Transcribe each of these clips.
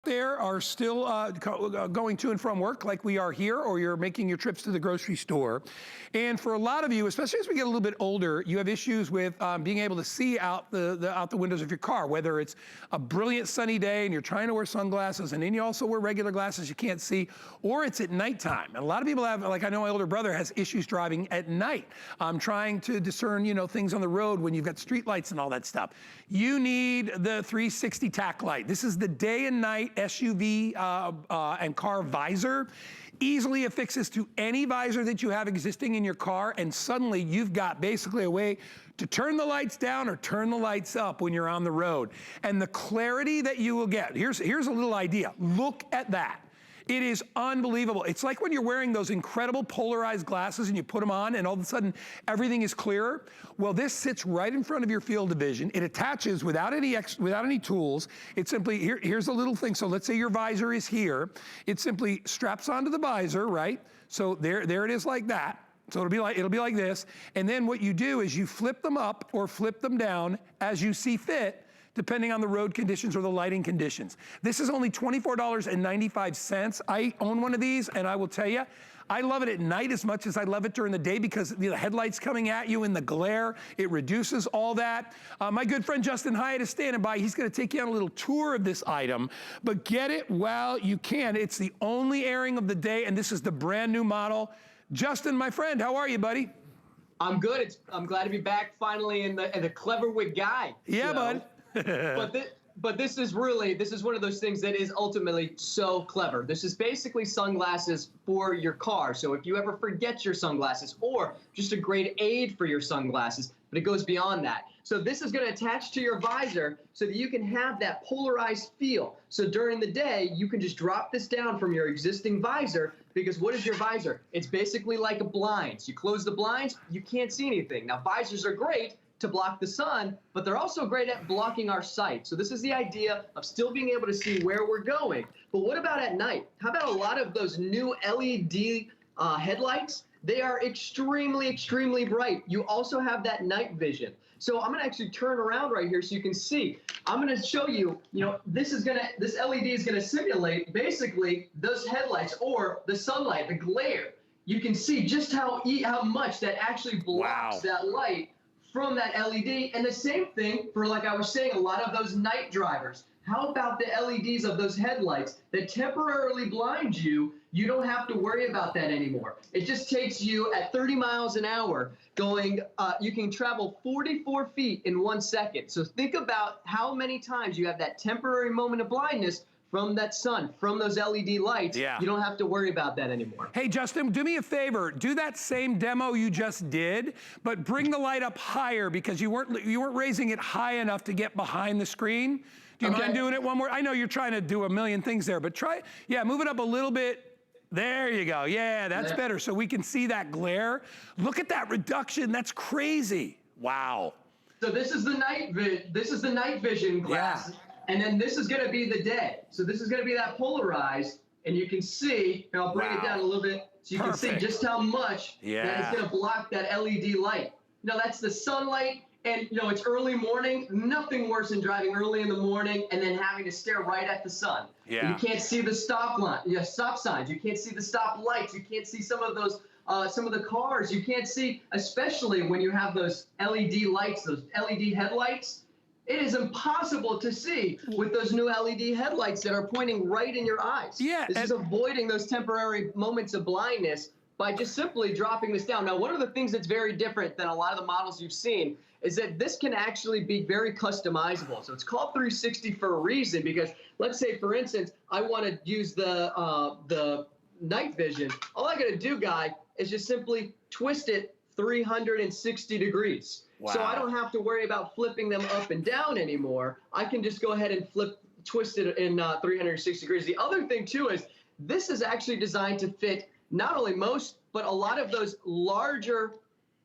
there are still going to and from work like we are here, or you're making your trips to the grocery store. And for a lot of you, especially as we get a little bit older, you have issues with being able to see out the windows of your car, whether it's a brilliant sunny day and you're trying to wear sunglasses and then you also wear regular glasses you can't see, or it's at nighttime. And a lot of people have, like I know my older brother has issues driving at night, trying to discern, you know, things on the road when you've got street lights and all that stuff. You need the 360 TAC light. This is the day and night SUV and car visor. Easily affixes to any visor that you have existing in your car, and suddenly you've got basically a way to turn the lights down or turn the lights up when you're on the road. And the clarity that you will get, here's a little idea. Look at that. It is unbelievable. It's like when you're wearing those incredible polarized glasses and you put them on and all of a sudden everything is clearer. Well, this sits right in front of your field of vision. It attaches without any tools. It simply, here's a little thing. So let's say your visor is here. It simply straps onto the visor, right? So there it is like that. So it'll be like this. And then what you do is you flip them up or flip them down as you see fit, depending on the road conditions or the lighting conditions. This is only $24.95. I own one of these, and I will tell you, I love it at night as much as I love it during the day because the headlights coming at you in the glare, it reduces all that. My good friend Justin Hyatt is standing by. He's gonna take you on a little tour of this item, but get it while you can. It's the only airing of the day, and this is the brand new model. Justin, my friend, how are you, buddy? I'm good. I'm glad to be back finally in the clever wig guy. Yeah, bud. But this is one of those things that is ultimately so clever. This is basically sunglasses for your car. So if you ever forget your sunglasses, or just a great aid for your sunglasses, but it goes beyond that. So this is going to attach to your visor so that you can have that polarized feel. So during the day, you can just drop this down from your existing visor, because what is your visor? It's basically like a blinds. You close the blinds, you can't see anything. Now, visors are great to block the sun, but they're also great at blocking our sight. So this is the idea of still being able to see where we're going. But what about at night? How about a lot of those new LED headlights? They are extremely, extremely bright. You also have that night vision. So I'm gonna actually turn around right here so you can see. I'm gonna show you, this LED is gonna simulate basically those headlights or the sunlight, the glare. You can see just how much that actually blocks that light from that LED. And the same thing for, like I was saying, a lot of those night drivers. How about the LEDs of those headlights that temporarily blind you? You don't have to worry about that anymore. It just takes you at 30 miles an hour going, you can travel 44 feet in 1 second. So think about how many times you have that temporary moment of blindness from that sun, from those LED lights. Yeah. You don't have to worry about that anymore. Hey, Justin, do me a favor. Do that same demo you just did, but bring the light up higher, because you weren't raising it high enough to get behind the screen. Do you mind doing it one more? I know you're trying to do a million things there, but try, move it up a little bit. There you go. Yeah, that's better. So we can see that glare. Look at that reduction. That's crazy. Wow. So this is the night vision glass. Yeah. And then this is going to be the day. So this is going to be that polarized, and you can see, and I'll bring it down a little bit so you can see just how much that is going to block that LED light. That's the sunlight, and it's early morning. Nothing worse than driving early in the morning and then having to stare right at the sun. Yeah. You can't see the stop signs. You can't see the stop lights. You can't see some of those, some of the cars. You can't see, especially when you have those LED lights, those LED headlights. It is impossible to see with those new LED headlights that are pointing right in your eyes. Yeah, this is avoiding those temporary moments of blindness by just simply dropping this down. Now, one of the things that's very different than a lot of the models you've seen is that this can actually be very customizable. So it's called 360 for a reason, because let's say, for instance, I want to use the night vision. All I got to do, guy, is just simply twist it 360 degrees. Wow. So I don't have to worry about flipping them up and down anymore. I can just go ahead and twist it in 360 degrees. The other thing, too, is this is actually designed to fit not only most, but a lot of those larger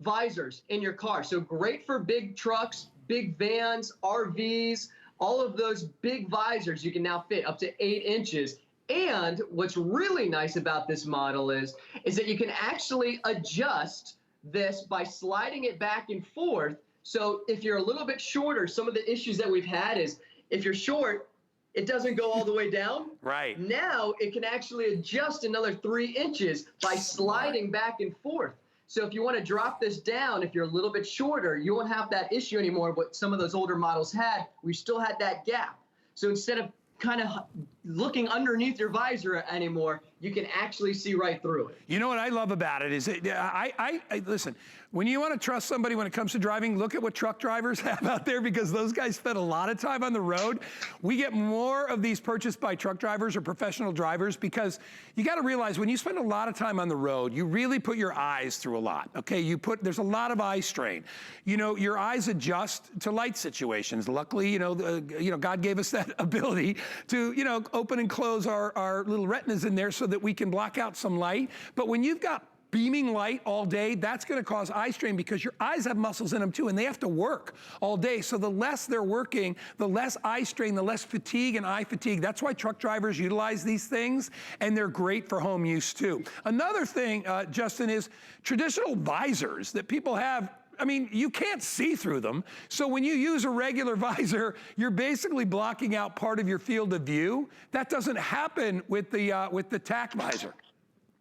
visors in your car. So great for big trucks, big vans, RVs, all of those big visors you can now fit up to 8 inches. And what's really nice about this model is that you can actually adjust this by sliding it back and forth. So if you're a little bit shorter, some of the issues that we've had is if you're short, it doesn't go all the way down. Right. Now it can actually adjust another 3 inches by sliding back and forth. So if you want to drop this down, if you're a little bit shorter, you won't have that issue anymore. What some of those older models had, we still had that gap. So instead of kind of looking underneath your visor anymore, you can actually see right through it. You know what I love about it is, I listen, when you want to trust somebody when it comes to driving, look at what truck drivers have out there, because those guys spend a lot of time on the road. We get more of these purchased by truck drivers or professional drivers, because you got to realize when you spend a lot of time on the road, you really put your eyes through a lot, okay? There's a lot of eye strain. You know, your eyes adjust to light situations. Luckily, you know, God gave us that ability to, you know, open and close our little retinas in there so that we can block out some light. But when you've got beaming light all day, that's going to cause eye strain, because your eyes have muscles in them too, and they have to work all day. So the less they're working, the less eye strain, the less fatigue and eye fatigue. That's why truck drivers utilize these things, and they're great for home use too. Another thing, Justin, is traditional visors that people have. I mean, you can't see through them. So when you use a regular visor, you're basically blocking out part of your field of view. That doesn't happen with the TAC visor.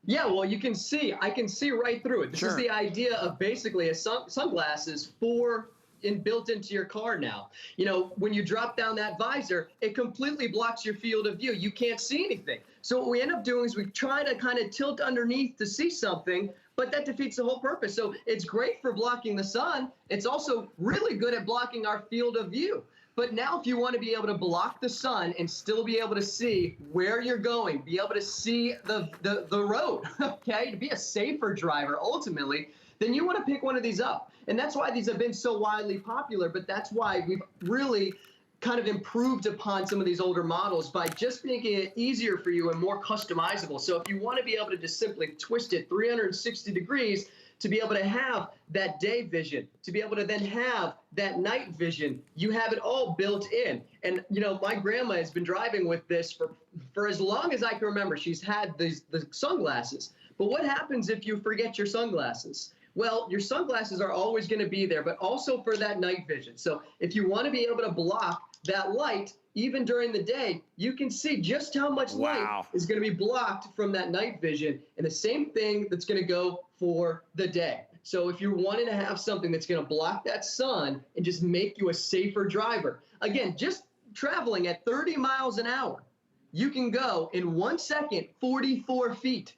Yeah, well, you can see, I can see right through it. This is the idea of basically a sunglasses built into your car now. You know, when you drop down that visor, it completely blocks your field of view. You can't see anything. So what we end up doing is we try to kind of tilt underneath to see something, but that defeats the whole purpose. So it's great for blocking the sun. It's also really good at blocking our field of view. But now if you want to be able to block the sun and still be able to see where you're going, be able to see the road, okay, to be a safer driver ultimately, then you want to pick one of these up. And that's why these have been so widely popular, but that's why we've really kind of improved upon some of these older models by just making it easier for you and more customizable. So if you want to be able to just simply twist it 360 degrees, to be able to have that day vision, to be able to then have that night vision, you have it all built in. And, you know, my grandma has been driving with this for as long as I can remember. She's had the sunglasses. But what happens if you forget your sunglasses? Well, your sunglasses are always going to be there, but also for that night vision. So if you want to be able to block that light, even during the day, you can see just how much light is going to be blocked from that night vision. And the same thing that's going to go for the day. So if you're wanting to have something that's going to block that sun and just make you a safer driver, again, just traveling at 30 miles an hour, you can go in 1 second 44 feet.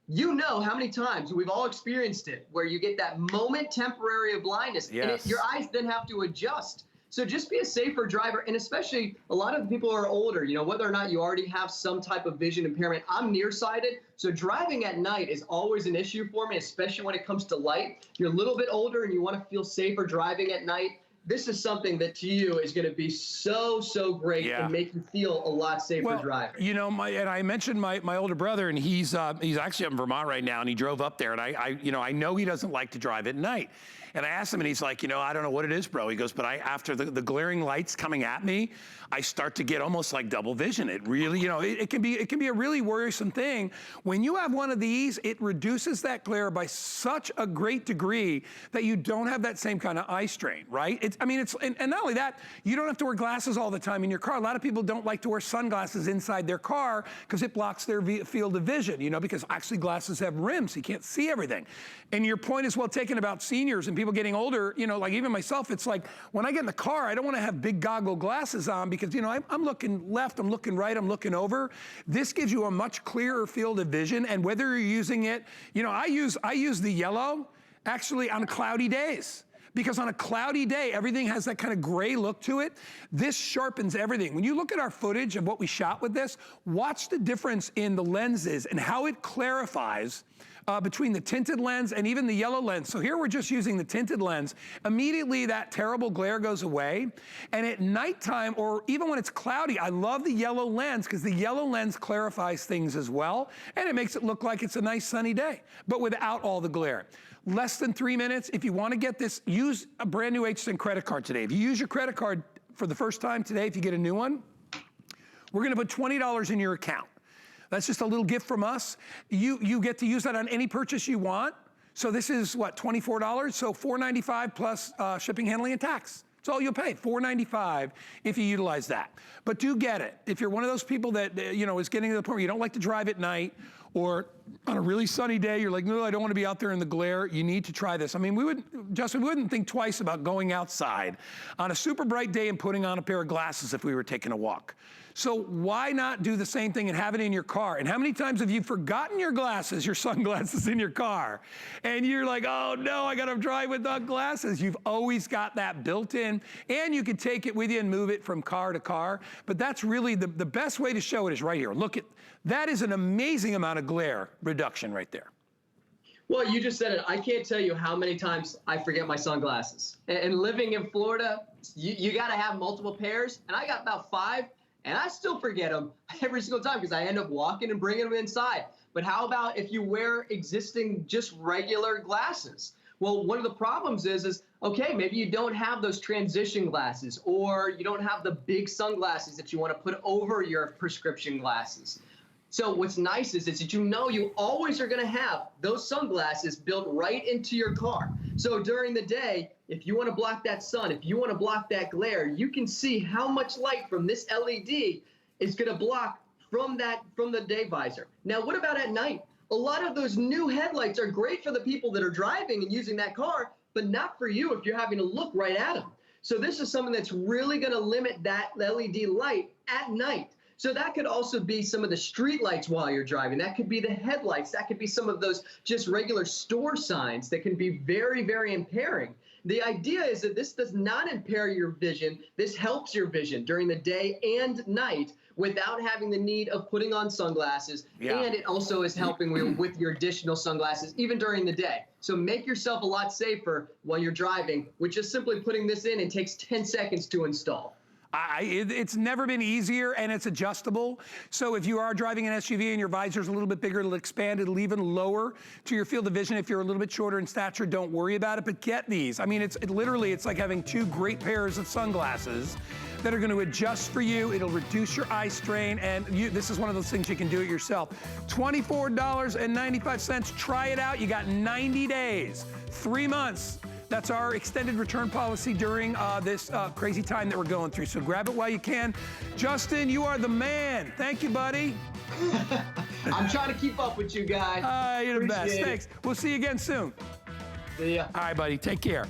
You know how many times we've all experienced it where you get that moment temporary of blindness, and your eyes then have to adjust. So just be a safer driver, and especially a lot of people are older, you know, whether or not you already have some type of vision impairment. I'm nearsighted, so driving at night is always an issue for me, especially when it comes to light. You're a little bit older and you want to feel safer driving at night. This is something that to you is going to be so great and make you feel a lot safer driving. You know, and I mentioned my older brother, and he's actually up in Vermont right now, and he drove up there, and I know he doesn't like to drive at night. And I asked him, and he's like, you know, I don't know what it is, bro. He goes, but after the glaring lights coming at me, I start to get almost like double vision. It really, you know, it can be a really worrisome thing. When you have one of these, it reduces that glare by such a great degree that you don't have that same kind of eye strain, right? And not only that, you don't have to wear glasses all the time in your car. A lot of people don't like to wear sunglasses inside their car because it blocks their field of vision, you know, because actually glasses have rims, so you can't see everything. And your point is well taken about seniors and people getting older, you know, like even myself, it's like when I get in the car, I don't want to have big goggle glasses on because, you know, I'm looking left, I'm looking right, I'm looking over. This gives you a much clearer field of vision, and whether you're using it, you know, I use the yellow actually on cloudy days. Because on a cloudy day, everything has that kind of gray look to it. This sharpens everything. When you look at our footage of what we shot with this, watch the difference in the lenses and how it clarifies between the tinted lens and even the yellow lens. So here we're just using the tinted lens. Immediately that terrible glare goes away. And at nighttime, or even when it's cloudy, I love the yellow lens because the yellow lens clarifies things as well. And it makes it look like it's a nice sunny day, but without all the glare. Less than 3 minutes. If you want to get this, use a brand new HSN credit card today. If you use your credit card for the first time today, if you get a new one, we're going to put $20 in your account. That's just a little gift from us. You get to use that on any purchase you want. So this is what, $24? So $4.95 plus shipping, handling, and tax. That's all you'll pay, $4.95 if you utilize that. But do get it. If you're one of those people that, is getting to the point where you don't like to drive at night, or on a really sunny day, you're like, no, I don't want to be out there in the glare, you need to try this. I mean, Justin, we wouldn't think twice about going outside on a super bright day and putting on a pair of glasses if we were taking a walk. So why not do the same thing and have it in your car? And how many times have you forgotten your glasses, your sunglasses in your car? And you're like, oh no, I gotta drive without glasses. You've always got that built in, and you can take it with you and move it from car to car. But that's really the best way to show it is right here. Look, that is an amazing amount of glare reduction right there. Well, you just said it. I can't tell you how many times I forget my sunglasses. And living in Florida, you got to have multiple pairs. And I got about 5, and I still forget them every single time because I end up walking and bringing them inside. But how about if you wear existing just regular glasses? Well, one of the problems is okay, maybe you don't have those transition glasses, or you don't have the big sunglasses that you want to put over your prescription glasses. So what's nice is that you always are going to have those sunglasses built right into your car. So during the day, if you want to block that sun, if you want to block that glare, you can see how much light from this LED is going to block from the day visor. Now, what about at night? A lot of those new headlights are great for the people that are driving and using that car, but not for you if you're having to look right at them. So this is something that's really going to limit that LED light at night. So that could also be some of the street lights while you're driving. That could be the headlights. That could be some of those just regular store signs that can be very, very impairing. The idea is that this does not impair your vision. This helps your vision during the day and night without having the need of putting on sunglasses. Yeah. And it also is helping with your additional sunglasses even during the day. So make yourself a lot safer while you're driving with just simply putting this in. It takes 10 seconds to install. It's never been easier, and it's adjustable. So if you are driving an SUV and your visor's a little bit bigger, it'll expand, it'll even lower to your field of vision. If you're a little bit shorter in stature, don't worry about it, but get these. I mean, it's like having 2 great pairs of sunglasses that are going to adjust for you. It'll reduce your eye strain, and this is one of those things you can do it yourself. $24.95. Try it out. You got 90 days, 3 months. That's our extended return policy during this crazy time that we're going through. So grab it while you can. Justin, you are the man. Thank you, buddy. I'm trying to keep up with you guys. You're the best. Thanks. We'll see you again soon. See ya. All right, buddy. Take care.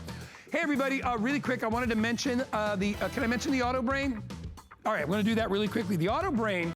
Hey, everybody. Really quick, I wanted to mention can I mention the Auto Brain? All right, I'm going to do that really quickly. The Auto Brain